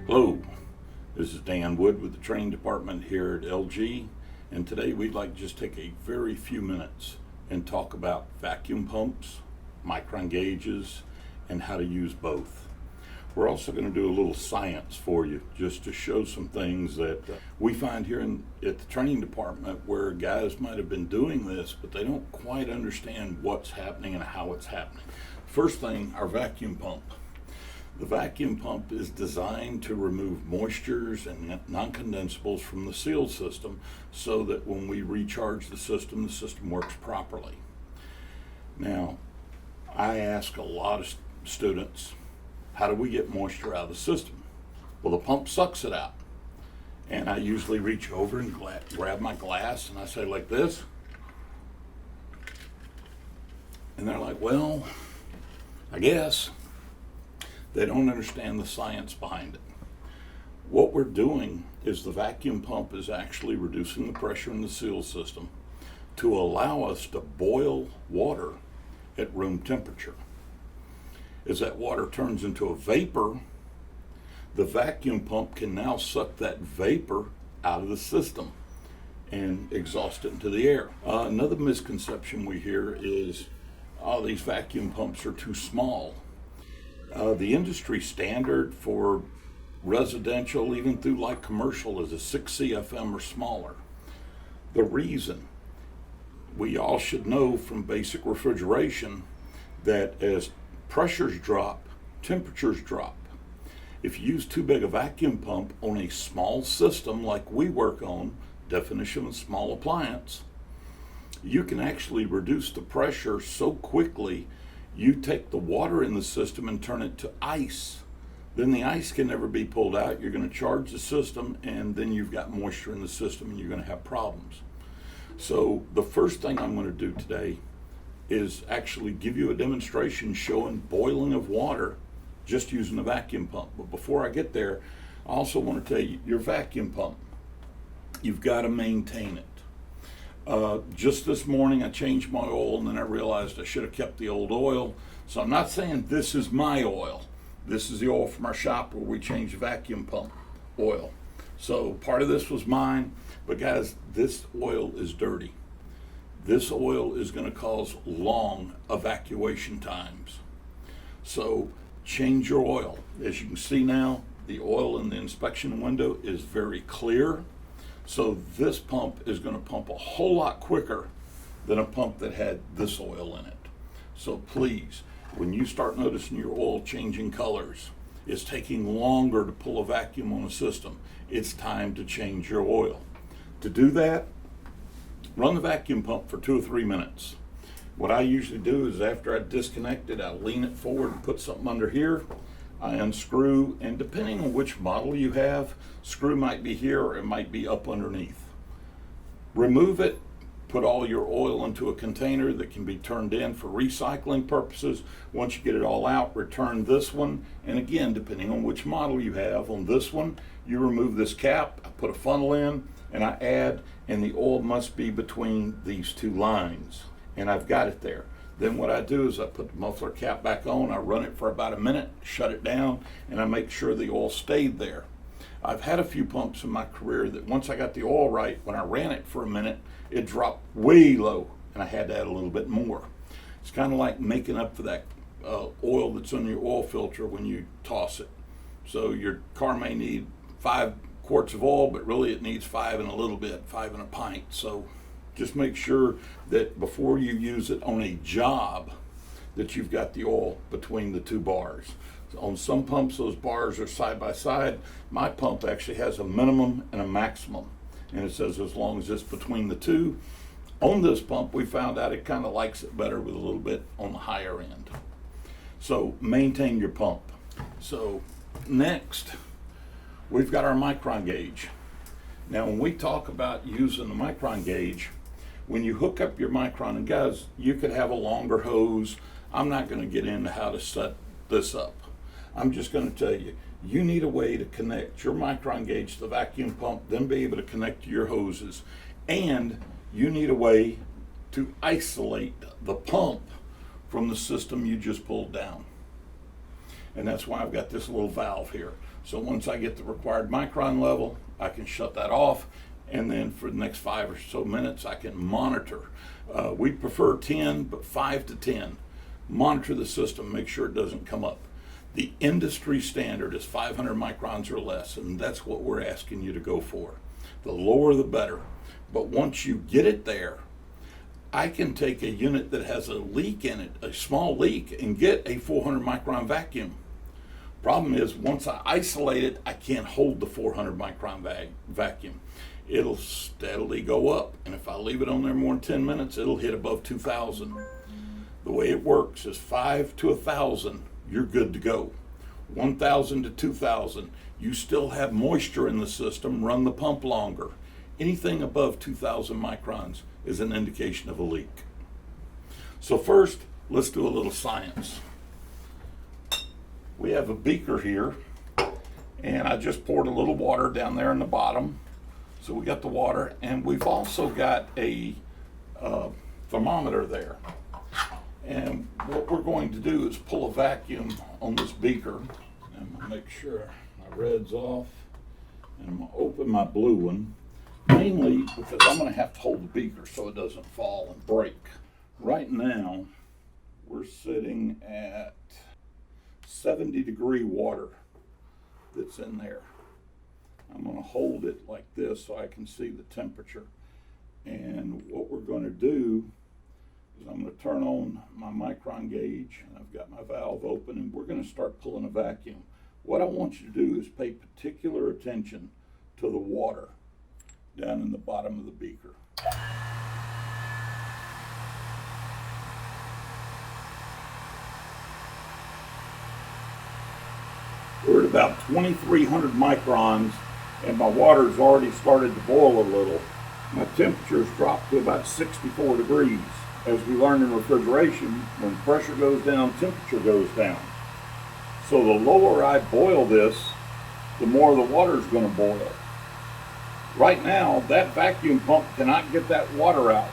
Hello, this is Dan Wood with the training department here at LG, and today we'd like to just take a very few minutes and talk about vacuum pumps, Micron gauges, and how to use both. We're also going to do a little science for you just to show some things that we find here at the training department where guys might have been doing this, but they don't quite understand what's happening and how it's happening. First thing, our vacuum pump. The vacuum pump is designed to remove moistures and non-condensables from the seal system so that when we recharge the system works properly. Now, I ask a lot of students, how do we get moisture out of the system? Well, the pump sucks it out. And I usually reach over and grab my glass and I say like this. And they're like, well, I guess. They don't understand the science behind it. What we're doing is the vacuum pump is actually reducing the pressure in the seal system to allow us to boil water at room temperature. As that water turns into a vapor, the vacuum pump can now suck that vapor out of the system and exhaust it into the air. Another misconception we hear is, oh, these vacuum pumps are too small. The industry standard for residential, even through like commercial, is a 6 CFM or smaller. The reason, we all should know from basic refrigeration that as pressures drop, temperatures drop. If you use too big a vacuum pump on a small system like we work on, definition of small appliance, you can actually reduce the pressure so quickly. You take the water in the system and turn it to ice. Then the ice can never be pulled out. You're going to charge the system, and then you've got moisture in the system, and you're going to have problems. So the first thing I'm going to do today is actually give you a demonstration showing boiling of water just using a vacuum pump. But before I get there, I also want to tell you, your vacuum pump, you've got to maintain it. Just this morning I changed my oil and then I realized I should have kept the old oil. So I'm not saying this is my oil. This is the oil from our shop where we change the vacuum pump oil. So part of this was mine, but guys, this oil is dirty. This oil is going to cause long evacuation times. So change your oil. As you can see now, the oil in the inspection window is very clear. So this pump is going to pump a whole lot quicker than a pump that had this oil in it. So please, when you start noticing your oil changing colors, it's taking longer to pull a vacuum on a system, it's time to change your oil. To do that, run the vacuum pump for 2 or 3 minutes. What I usually do is after I disconnect it, I lean it forward and put something under here. I unscrew, and depending on which model you have, screw might be here or it might be up underneath. Remove it, put all your oil into a container that can be turned in for recycling purposes. Once you get it all out, return this one, and again, depending on which model you have, on this one, you remove this cap, I put a funnel in, and I add, and the oil must be between these 2 lines, and I've got it there. Then what I do is I put the muffler cap back on, I run it for about a minute, shut it down, and I make sure the oil stayed there. I've had a few pumps in my career that once I got the oil right, when I ran it for a minute, it dropped way low, and I had to add a little bit more. It's kind of like making up for that oil that's on your oil filter when you toss it. So your car may need 5 quarts of oil, but really it needs 5 and a little bit, 5 and a pint. So just make sure that before you use it on a job that you've got the oil between the 2 bars. So on some pumps, those bars are side by side. My pump actually has a minimum and a maximum. And it says as long as it's between the 2. On this pump, we found out it kind of likes it better with a little bit on the higher end. So maintain your pump. So next, we've got our Micron gauge. Now when we talk about using the Micron gauge, when you hook up your Micron, and guys, you could have a longer hose. I'm not going to get into how to set this up. I'm just going to tell you, you need a way to connect your Micron gauge to the vacuum pump, then be able to connect to your hoses. And you need a way to isolate the pump from the system you just pulled down. And that's why I've got this little valve here. So once I get the required micron level, I can shut that off, and then for the next 5 or so minutes, I can monitor. We prefer 10, but 5 to 10. Monitor the system, make sure it doesn't come up. The industry standard is 500 microns or less, and that's what we're asking you to go for. The lower the better. But once you get it there, I can take a unit that has a leak in it, a small leak, and get a 400 micron vacuum. Problem is, once I isolate it, I can't hold the 400 micron vacuum. It'll steadily go up, and if I leave it on there more than 10 minutes, it'll hit above 2,000. The way it works is 5 to 1,000, you're good to go. 1,000 to 2,000, you still have moisture in the system, run the pump longer. Anything above 2,000 microns is an indication of a leak. So first, let's do a little science. We have a beaker here, and I just poured a little water down there in the bottom. So we got the water, and we've also got a thermometer there. And what we're going to do is pull a vacuum on this beaker. I'm gonna make sure my red's off, and I'm gonna open my blue one, mainly because I'm gonna have to hold the beaker so it doesn't fall and break. Right now, we're sitting at 70-degree water that's in there. I'm going to hold it like this so I can see the temperature. And what we're going to do is I'm going to turn on my Micron gauge, and I've got my valve open, and we're going to start pulling a vacuum. What I want you to do is pay particular attention to the water down in the bottom of the beaker. We're at about 2,300 microns, and my water's already started to boil a little. My temperature's dropped to about 64 degrees. As we learned in refrigeration, when pressure goes down, temperature goes down. So the lower I boil this, the more the water's going to boil. Right now, that vacuum pump cannot get that water out.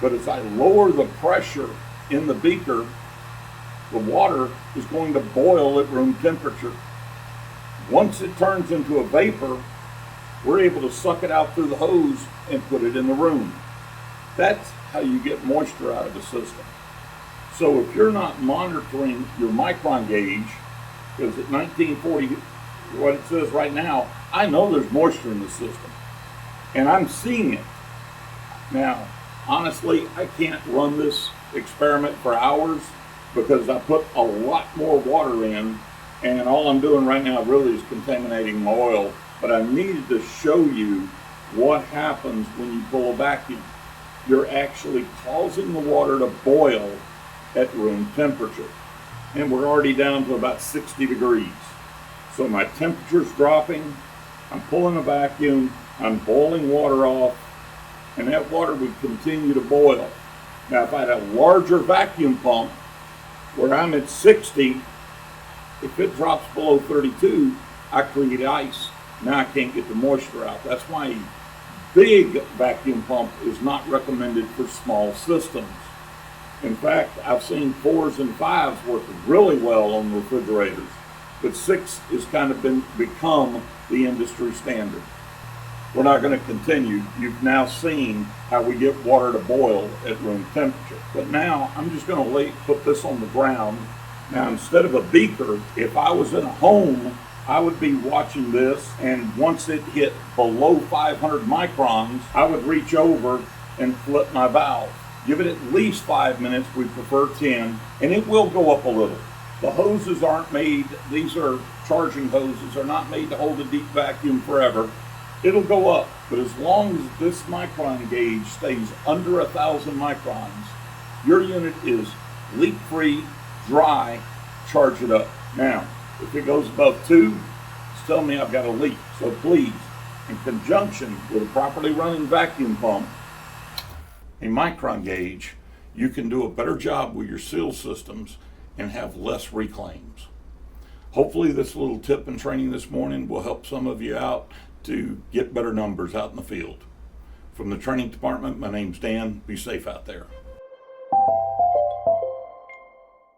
But as I lower the pressure in the beaker, the water is going to boil at room temperature. Once it turns into a vapor, we're able to suck it out through the hose and put it in the room. That's how you get moisture out of the system. So if you're not monitoring your Micron gauge, because at 1940, what it says right now, I know there's moisture in the system, and I'm seeing it. Now, honestly, I can't run this experiment for hours because I put a lot more water in, and all I'm doing right now really is contaminating my oil. But I needed to show you what happens when you pull a vacuum. You're actually causing the water to boil at room temperature. And we're already down to about 60 degrees. So my temperature's dropping, I'm pulling a vacuum, I'm boiling water off, and that water would continue to boil. Now if I had a larger vacuum pump, where I'm at 60, if it drops below 32, I create ice. Now I can't get the moisture out. That's why a big vacuum pump is not recommended for small systems. In fact, I've seen 4s and 5s work really well on refrigerators, but 6 has kind of become the industry standard. We're not going to continue. You've now seen how we get water to boil at room temperature. But now I'm just going to put this on the ground. Now instead of a beaker, if I was in a home, I would be watching this, and once it hit below 500 microns, I would reach over and flip my valve. Give it at least 5 minutes, we prefer 10, and it will go up a little. The hoses aren't made, these are charging hoses, are not made to hold a deep vacuum forever. It'll go up, but as long as this Micron gauge stays under 1,000 microns, your unit is leak-free, dry, charge it up. Now, if it goes above 2, it's telling me I've got a leak. So please, in conjunction with a properly running vacuum pump, a Micron gauge, you can do a better job with your seal systems and have less reclaims. Hopefully this little tip and training this morning will help some of you out to get better numbers out in the field. From the training department, my name's Dan. Be safe out there.